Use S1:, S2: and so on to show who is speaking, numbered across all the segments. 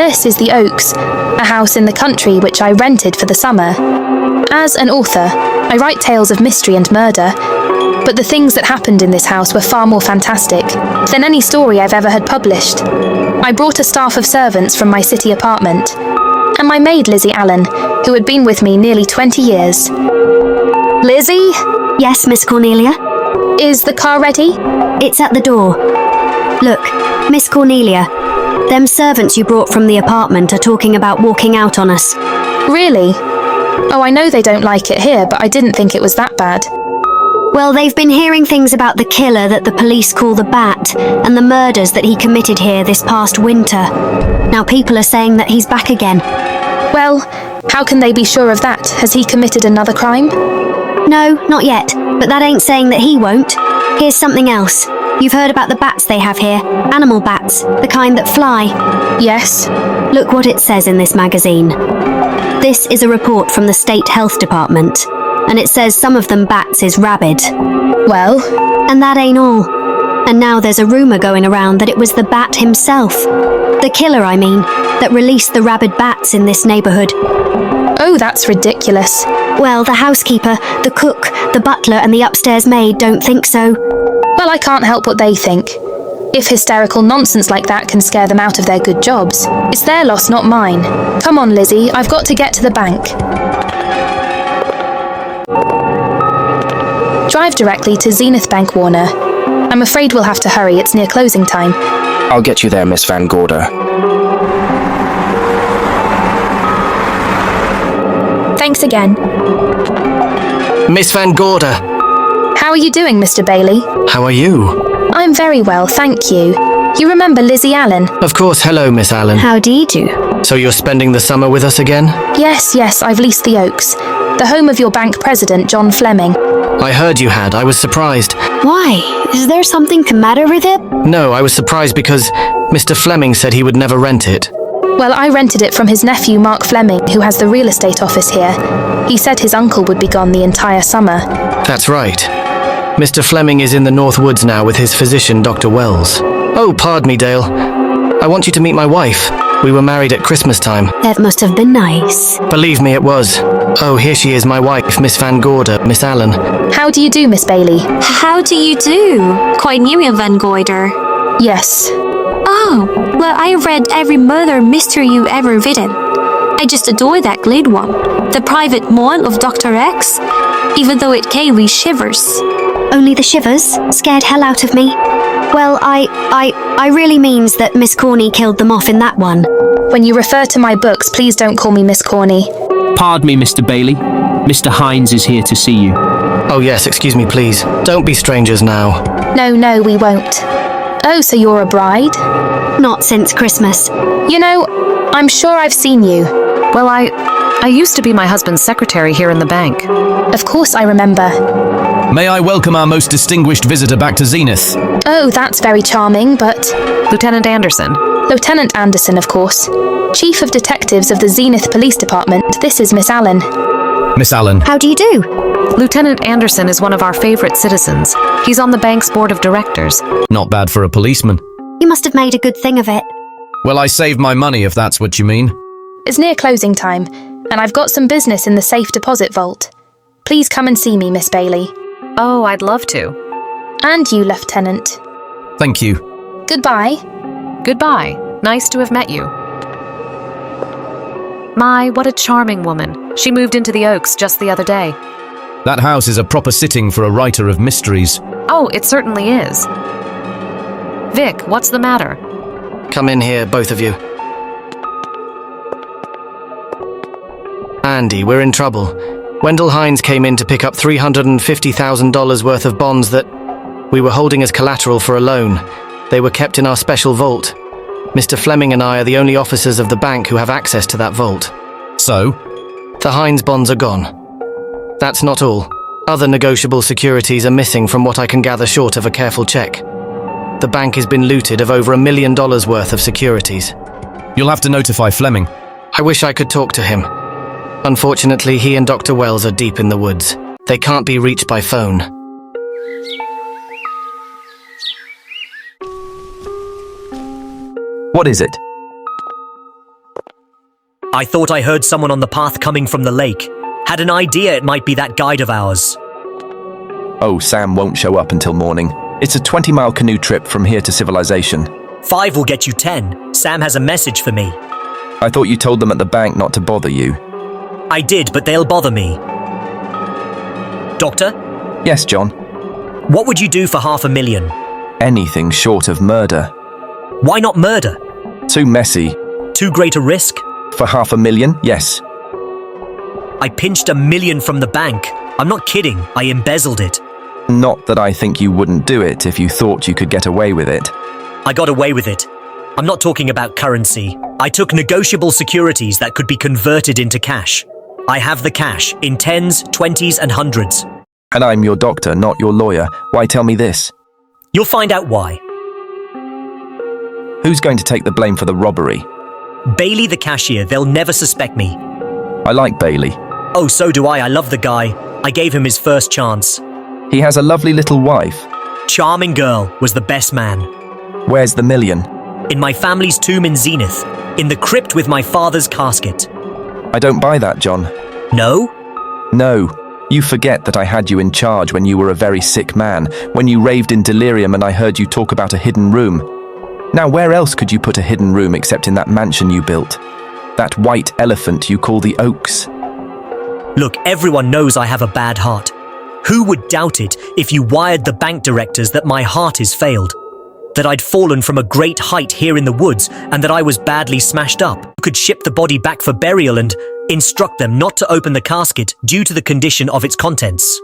S1: This is the Oaks, a house in the country which I rented for the summer. As an author, I write tales of mystery and murder, but the things that happened in this house were far more fantastic than any story I've ever had published. I brought a staff of servants from my city apartment, and my maid Lizzie Allen, who had been with me nearly 20 years. Lizzie?
S2: Yes, Miss Cornelia?
S1: Is the car ready?
S2: It's at the door. Look, Miss Cornelia, them servants you brought from the apartment are talking about walking out on us.
S1: Really? Oh, I know they don't like it here, but I didn't think it was that bad.
S2: Well, they've been hearing things about the killer that the police call the Bat and the murders that he committed here this past winter. Now people are saying that he's back again.
S1: Well, how can they be sure of that? Has he committed another crime?
S2: No, not yet, but that ain't saying that he won't. Here's something else. You've heard about the bats they have here, animal bats, the kind that fly.
S1: Yes.
S2: Look what it says in this magazine. This is a report from the State Health Department, and it says some of them bats is rabid.
S1: Well?
S2: And that ain't all. And now there's a rumour going around that it was the Bat himself, the killer I mean, that released the rabid bats in this neighbourhood.
S1: Oh, that's ridiculous.
S2: Well, the housekeeper, the cook, the butler and the upstairs maid don't think so.
S1: Well, I can't help what they think. If hysterical nonsense like that can scare them out of their good jobs, it's their loss, not mine. Come on, Lizzie, I've got to get to the bank. Drive directly to Zenith Bank, Warner. I'm afraid we'll have to hurry, it's near closing time.
S3: I'll get you there, Miss Van Gorder.
S1: Thanks again.
S3: Miss Van Gorder!
S1: How are you doing, Mr. Bailey?
S3: How are you?
S1: I'm very well, thank you. You remember Lizzie Allen?
S3: Of course, hello, Miss Allen.
S2: How do you do?
S3: So you're spending the summer with us again?
S1: Yes, I've leased the Oaks, the home of your bank president, John Fleming.
S3: I heard you had. I was surprised.
S2: Why? Is there something the matter with it?
S3: No, I was surprised because Mr. Fleming said he would never rent it.
S1: Well, I rented it from his nephew, Mark Fleming, who has the real estate office here. He said his uncle would be gone the entire summer.
S3: That's right. Mr. Fleming is in the North Woods now with his physician, Dr. Wells. Oh, pardon me, Dale. I want you to meet my wife. We were married at Christmas time.
S2: That must have been nice.
S3: Believe me, it was. Oh, here she is, my wife, Miss Van Gorder, Miss Allen.
S1: How do you do, Miss Bailey?
S4: How do you do? Quite new in Van Goyder.
S1: Yes.
S4: Oh, well, I read every murder mystery you ever written. I just adore that Glade one. The Private Moil of Dr. X, even though it gave me shivers.
S2: Only the shivers? Scared hell out of me? Well, I really means that Miss Corney killed them off in that one.
S1: When you refer to my books, please don't call me Miss Corney.
S5: Pardon me, Mr. Bailey. Mr. Hines is here to see you.
S3: Oh yes, excuse me, please. Don't be strangers now.
S1: No, we won't. Oh, so you're a bride?
S2: Not since Christmas.
S1: You know, I'm sure I've seen you.
S6: Well, I used to be my husband's secretary here in the bank.
S1: Of course I remember.
S7: May I welcome our most distinguished visitor back to Zenith?
S1: Oh, that's very charming, but...
S6: Lieutenant Anderson.
S1: Lieutenant Anderson, of course. Chief of Detectives of the Zenith Police Department. This is Miss Allen.
S7: Miss Allen.
S2: How do you do?
S6: Lieutenant Anderson is one of our favorite citizens. He's on the bank's board of directors.
S7: Not bad for a policeman.
S2: You must have made a good thing of it.
S7: Well, I saved my money, if that's what you mean.
S1: It's near closing time, and I've got some business in the safe deposit vault. Please come and see me, Miss Bailey.
S6: Oh, I'd love to.
S1: And you, Lieutenant.
S7: Thank you.
S1: Goodbye.
S6: Goodbye. Nice to have met you. My, what a charming woman. She moved into the Oaks just the other day.
S7: That house is a proper sitting for a writer of mysteries.
S6: Oh, it certainly is. Vic, what's the matter?
S3: Come in here, both of you. Andy, we're in trouble. Wendell Hines came in to pick up $350,000 worth of bonds that we were holding as collateral for a loan. They were kept in our special vault. Mr. Fleming and I are the only officers of the bank who have access to that vault.
S7: So?
S3: The Hines bonds are gone. That's not all. Other negotiable securities are missing from what I can gather short of a careful check. The bank has been looted of over $1 million worth of securities.
S7: You'll have to notify Fleming.
S3: I wish I could talk to him. Unfortunately, he and Dr. Wells are deep in the woods. They can't be reached by phone.
S8: What is it? I thought I heard someone on the path coming from the lake. Had an idea it might be that guide of ours.
S7: Oh, Sam won't show up until morning. It's a 20-mile canoe trip from here to civilization.
S8: 5 will get you 10. Sam has a message for me.
S7: I thought you told them at the bank not to bother you.
S8: I did, but they'll bother me. Doctor?
S7: Yes, John.
S8: What would you do for $500,000?
S7: Anything short of murder.
S8: Why not murder?
S7: Too messy.
S8: Too great a risk?
S7: For $500,000, yes.
S8: I pinched $1 million from the bank. I'm not kidding, I embezzled it.
S7: Not that I think you wouldn't do it if you thought you could get away with it.
S8: I got away with it. I'm not talking about currency. I took negotiable securities that could be converted into cash. I have the cash in 10s, 20s, and 100s.
S7: And I'm your doctor, not your lawyer. Why tell me this?
S8: You'll find out why.
S7: Who's going to take the blame for the robbery?
S8: Bailey the cashier, they'll never suspect me.
S7: I like Bailey.
S8: Oh, so do I love the guy. I gave him his first chance.
S7: He has a lovely little wife.
S8: Charming girl, was the best man.
S7: Where's the $1 million?
S8: In my family's tomb in Zenith, in the crypt with my father's casket.
S7: I don't buy that, John.
S8: No?
S7: No. You forget that I had you in charge when you were a very sick man, when you raved in delirium and I heard you talk about a hidden room. Now, where else could you put a hidden room except in that mansion you built? That white elephant you call the Oaks.
S8: Look, everyone knows I have a bad heart. Who would doubt it if you wired the bank directors that my heart is failed? That I'd fallen from a great height here in the woods and that I was badly smashed up? You could ship the body back for burial and instruct them not to open the casket due to the condition of its contents.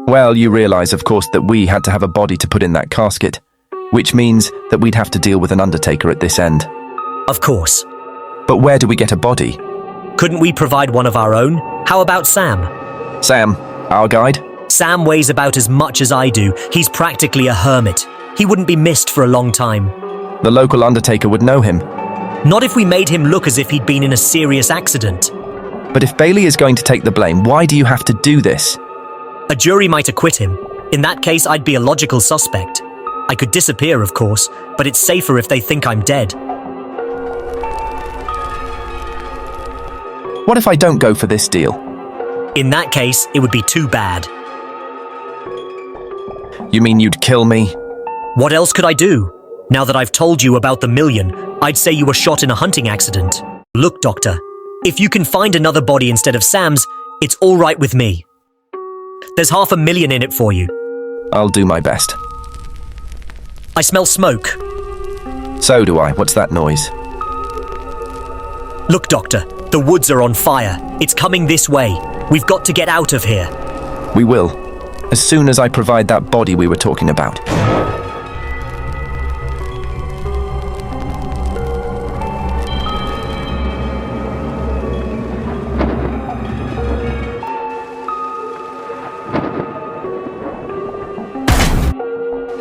S7: Well, you realize, of course, that we had to have a body to put in that casket, which means that we'd have to deal with an undertaker at this end.
S8: Of course.
S7: But where do we get a body?
S8: Couldn't we provide one of our own? How about Sam?
S7: Sam, our guide?
S8: Sam weighs about as much as I do. He's practically a hermit. He wouldn't be missed for a long time.
S7: The local undertaker would know him.
S8: Not if we made him look as if he'd been in a serious accident.
S7: But if Bailey is going to take the blame, why do you have to do this?
S8: A jury might acquit him. In that case, I'd be a logical suspect. I could disappear, of course, but it's safer if they think I'm dead.
S7: What if I don't go for this deal?
S8: In that case, it would be too bad.
S7: You mean you'd kill me?
S8: What else could I do? Now that I've told you about the $1 million, I'd say you were shot in a hunting accident. Look, Doctor, if you can find another body instead of Sam's, it's all right with me. There's $500,000 in it for you.
S7: I'll do my best.
S8: I smell smoke.
S7: So do I. What's that noise?
S8: Look, Doctor, the woods are on fire. It's coming this way. We've got to get out of here.
S7: We will, as soon as I provide that body we were talking about.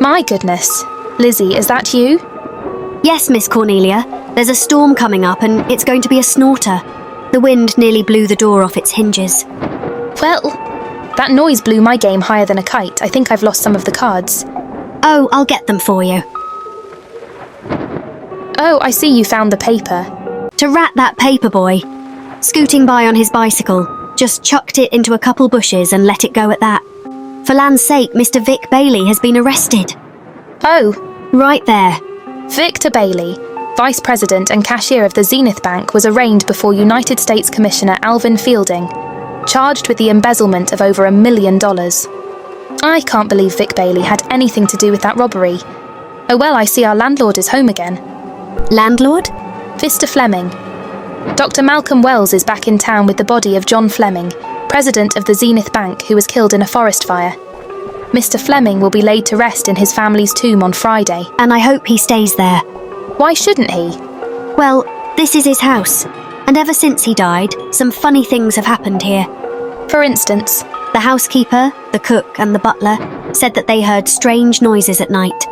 S1: My goodness. Lizzie, is that you?
S2: Yes, Miss Cornelia. There's a storm coming up and it's going to be a snorter. The wind nearly blew the door off its hinges.
S1: Well, that noise blew my game higher than a kite. I think I've lost some of the cards.
S2: Oh, I'll get them for you.
S1: Oh, I see you found the paper.
S2: To rat that paper boy. Scooting by on his bicycle, just chucked it into a couple bushes and let it go at that. For land's sake, Mr. Vic Bailey has been arrested.
S1: Oh,
S2: Right there.
S1: Victor Bailey, Vice President and Cashier of the Zenith Bank, was arraigned before United States Commissioner Alvin Fielding, charged with the embezzlement of over $1 million. I can't believe Vic Bailey had anything to do with that robbery. Oh well, I see our landlord is home again.
S2: Landlord?
S1: Mr. Fleming. Dr. Malcolm Wells is back in town with the body of John Fleming, President of the Zenith Bank, who was killed in a forest fire. Mr. Fleming will be laid to rest in his family's tomb on Friday.
S2: And I hope he stays there.
S1: Why shouldn't he?
S2: Well, this is his house. And ever since he died, some funny things have happened here.
S1: For instance,
S2: The housekeeper, the cook and the butler said that they heard strange noises at night.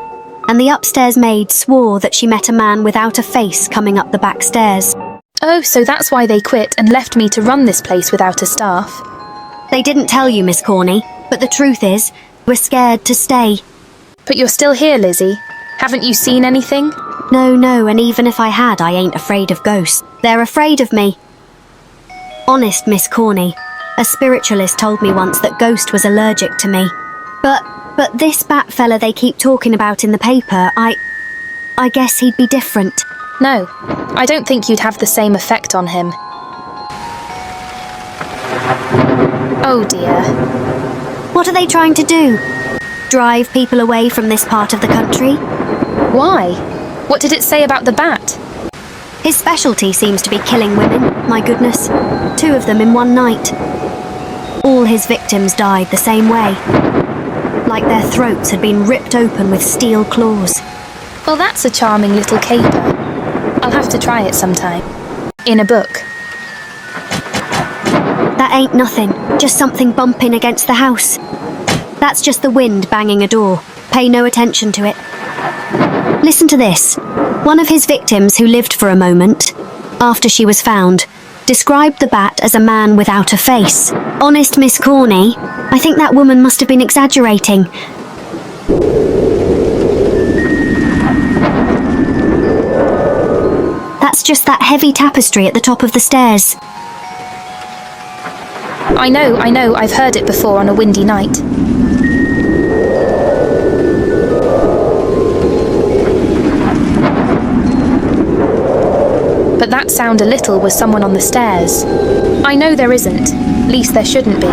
S2: And the upstairs maid swore that she met a man without a face coming up the back stairs.
S1: oh, so that's why they quit and left me to run this place without a staff.
S2: They didn't tell you, Miss Corney, but the truth is, we're scared to stay.
S1: But you're still here, Lizzie. Haven't you seen anything?
S2: No, and even if I had, I ain't afraid of ghosts. They're afraid of me. Honest Miss Corney. A spiritualist told me once that Ghost was allergic to me. But this bat fella they keep talking about in the paper, I guess he'd be different.
S1: No, I don't think you'd have the same effect on him. Oh dear.
S2: What are they trying to do? Drive people away from this part of the country?
S1: Why? What did it say about the bat?
S2: His specialty seems to be killing women, my goodness. 2 of them in one night. All his victims died the same way. Like their throats had been ripped open with steel claws.
S1: Well, that's a charming little caper. I'll have to try it sometime. In a book.
S2: That ain't nothing, just something bumping against the house. That's just the wind banging a door. Pay no attention to it. Listen to this. One of his victims who lived for a moment, after she was found, described the bat as a man without a face. Honest Miss Corney, I think that woman must have been exaggerating. That's just that heavy tapestry at the top of the stairs.
S1: I know, I've heard it before on a windy night. But that sound a little was someone on the stairs. I know there isn't. Least there shouldn't be.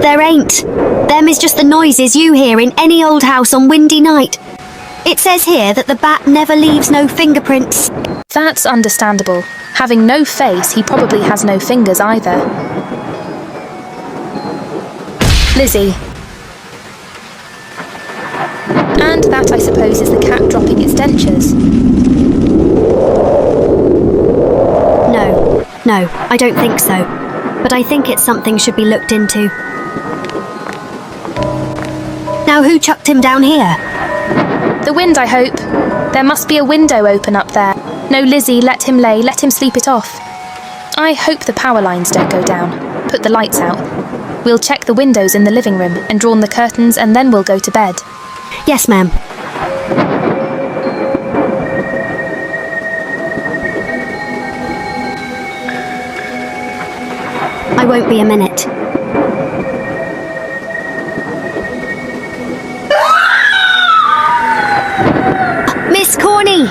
S2: There ain't. Them is just the noises you hear in any old house on windy night. It says here that the bat never leaves no fingerprints.
S1: That's understandable. Having no face, he probably has no fingers either. Lizzie. And that, I suppose, is the cat dropping its dentures.
S2: No, I don't think so. But I think it's something should be looked into. Now who chucked him down here?
S1: The wind, I hope. There must be a window open up there. No, Lizzie, let him lay, let him sleep it off. I hope the power lines don't go down. Put the lights out. We'll check the windows in the living room and drawn the curtains, and then we'll go to bed.
S2: Yes, ma'am. I won't be a minute. Miss Corney!